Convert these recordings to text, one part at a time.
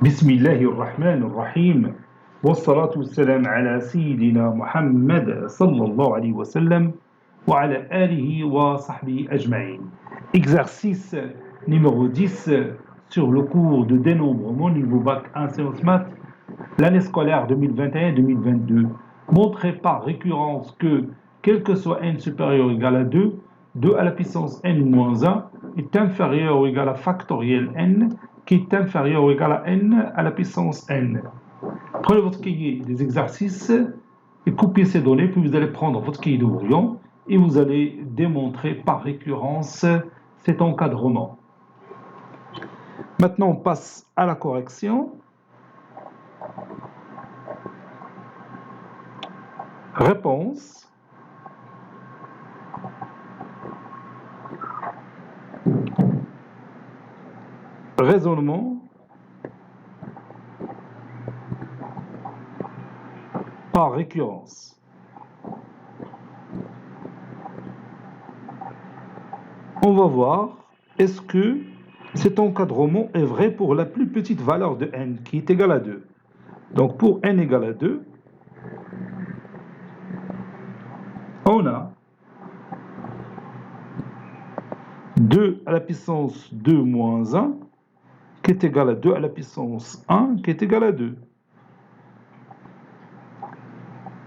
بسم الله الرحمن الرحيم والصلاة والسلام على سيدنا محمد صلى الله عليه وسلم وعلى آله وصحبه أجمعين. Exercice numéro 10 sur le cours de dénombrement niveau bac 1 sciences maths, l'année scolaire 2021-2022. Montrez par récurrence que, quel que soit n supérieur ou égal à 2, 2 à la puissance n moins 1 est inférieur ou égal à factoriel n, qui est inférieur ou égal à n à la puissance n. Prenez votre cahier des exercices et copiez ces données, puis vous allez prendre votre cahier de brouillon et vous allez démontrer par récurrence cet encadrement. Maintenant, on passe à la correction. Réponse. Raisonnement. Par récurrence. On va voir, est-ce que cet encadrement est vrai pour la plus petite valeur de n, qui est égale à 2. Donc pour n égale à 2, on a 2 à la puissance 2 moins 1, qui est égal à 2 à la puissance 1, qui est égal à 2.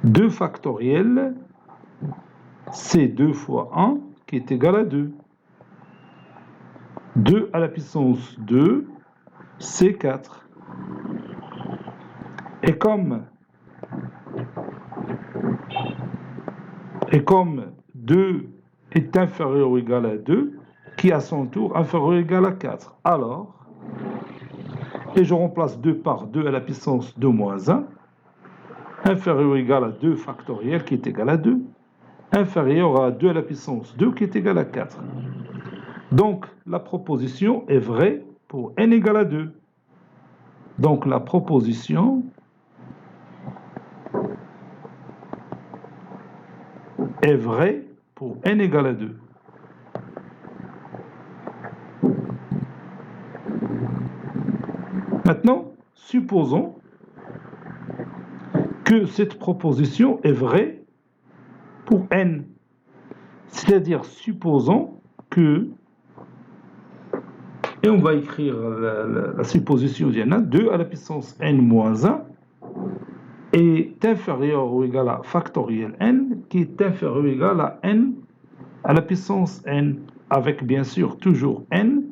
2 factoriel, c'est 2 fois 1, qui est égal à 2. 2 à la puissance 2, c'est 4. Et comme 2 est inférieur ou égal à 2, qui à son tour inférieur ou égal à 4. Alors, et je remplace 2 par 2 à la puissance 2 moins 1, inférieur ou égal à 2 factoriel, qui est égal à 2, inférieur à 2 à la puissance 2, qui est égal à 4. Donc, la proposition est vraie pour n égale à 2. Donc, la proposition est vraie pour n égale à 2. Maintenant, supposons que cette proposition est vraie pour n. C'est-à-dire, supposons que, et on va écrire la supposition, 2 à la puissance n moins 1 est inférieur ou égal à factoriel n, qui est inférieur ou égal à n à la puissance n, avec bien sûr toujours n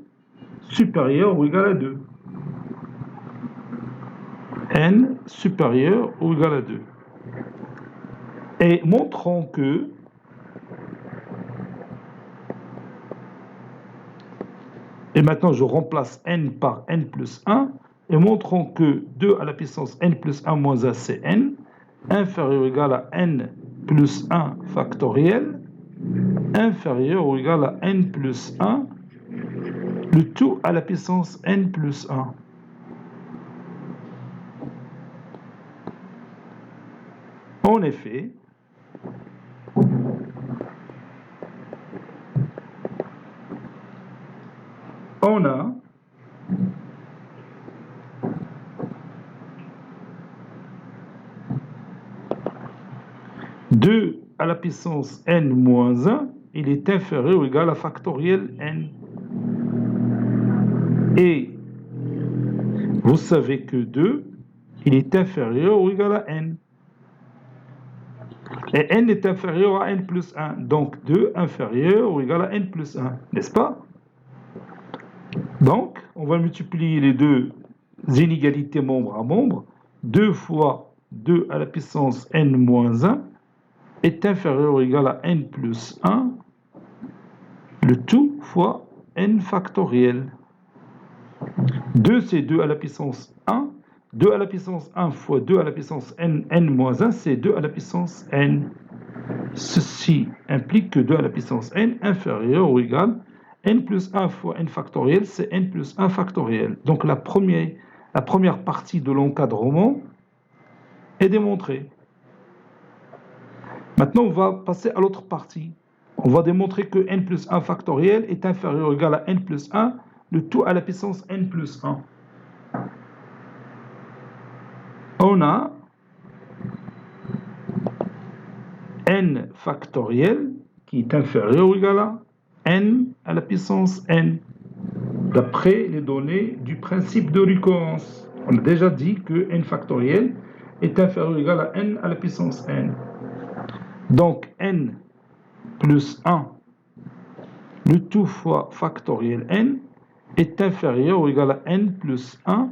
supérieur ou égal à 2. N supérieur ou égal à 2. Et montrons que et maintenant je remplace n par n plus 1 et montrons que 2 à la puissance n plus 1 moins 1 c'est n, inférieur ou égal à n plus 1 factoriel, inférieur ou égal à n plus 1, le tout à la puissance n plus 1. En effet, on a deux à la puissance n moins 1, il est inférieur ou égal à factoriel n. Et vous savez que 2, il est inférieur ou égal à n. Et n est inférieur à n plus 1. Donc 2 inférieur ou égal à n plus 1. N'est-ce pas? Donc, on va multiplier les deux inégalités membre à membre. 2 fois 2 à la puissance n moins 1 est inférieur ou égal à n plus 1, le tout fois n factoriel. 2, c'est 2 à la puissance 1. 2 à la puissance 1 fois 2 à la puissance n, n moins 1, c'est 2 à la puissance n. Ceci implique que 2 à la puissance n inférieur ou égal n plus 1 fois n factoriel, c'est n plus 1 factoriel. Donc la première partie de l'encadrement est démontrée. Maintenant, on va passer à l'autre partie. On va démontrer que n plus 1 factoriel est inférieur ou égal à n plus 1, le tout à la puissance n plus 1. on a n factoriel qui est inférieur ou égal à n à la puissance n, d'après les données du principe de récurrence. On a déjà dit que n factoriel est inférieur ou égal à n à la puissance n. Donc n plus 1, le tout fois factoriel n, est inférieur ou égal à n plus 1,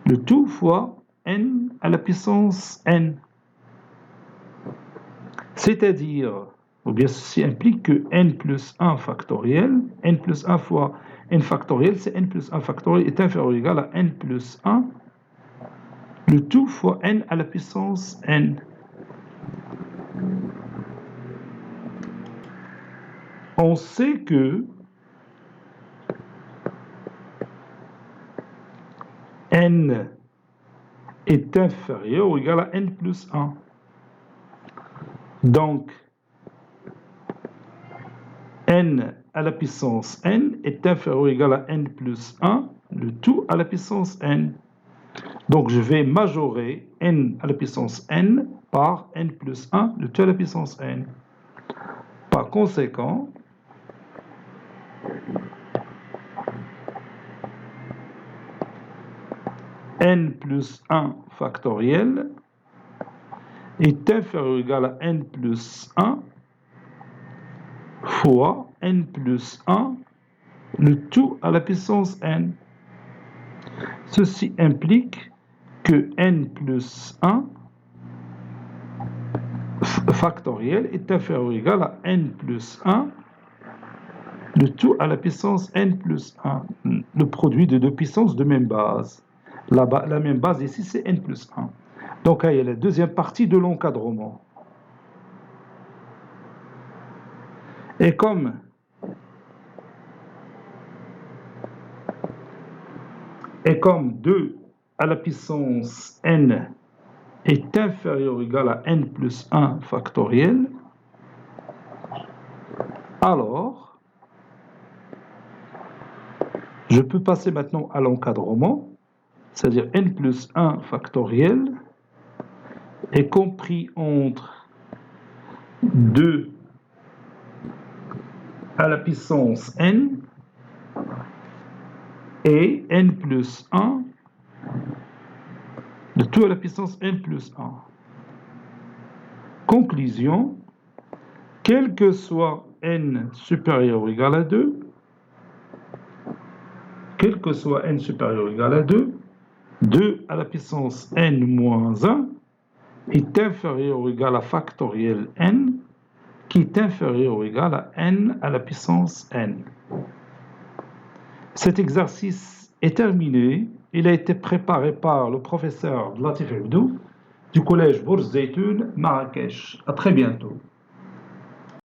le tout fois n à la puissance n. C'est-à-dire, ou bien ceci implique que n plus 1 factoriel, n plus 1 fois n factoriel, c'est n plus 1 factoriel est inférieur ou égal à n plus 1, le tout fois n à la puissance n. On sait que n est inférieur ou égal à n plus 1. Donc, n à la puissance n est inférieur ou égal à n plus 1, le tout à la puissance n. Donc, je vais majorer n à la puissance n par n plus 1, le tout à la puissance n. Par conséquent, n plus 1 factoriel est inférieur ou égal à n plus 1 fois n plus 1, le tout à la puissance n. Ceci implique que n plus 1 factoriel est inférieur ou égal à n plus 1, le tout à la puissance n plus 1, le produit de deux puissances de même base. La même base ici, c'est n plus 1. Donc, il y a la deuxième partie de l'encadrement. Et comme Et comme 2 à la puissance n est inférieur ou égal à n plus 1 factoriel, alors je peux passer maintenant à l'encadrement, c'est-à-dire n plus 1 factoriel est compris entre 2 à la puissance n et n plus 1, le tout à la puissance n plus 1. Conclusion, quel que soit n supérieur ou égal à 2, quel que soit n supérieur ou égal à 2, 2 à la puissance n moins 1 est inférieur ou égal à factoriel n, qui est inférieur ou égal à n à la puissance n. Cet exercice est terminé. Il a été préparé par le professeur Latif Abdou du collège Bourz Zeytoun, Marrakech. À très bientôt.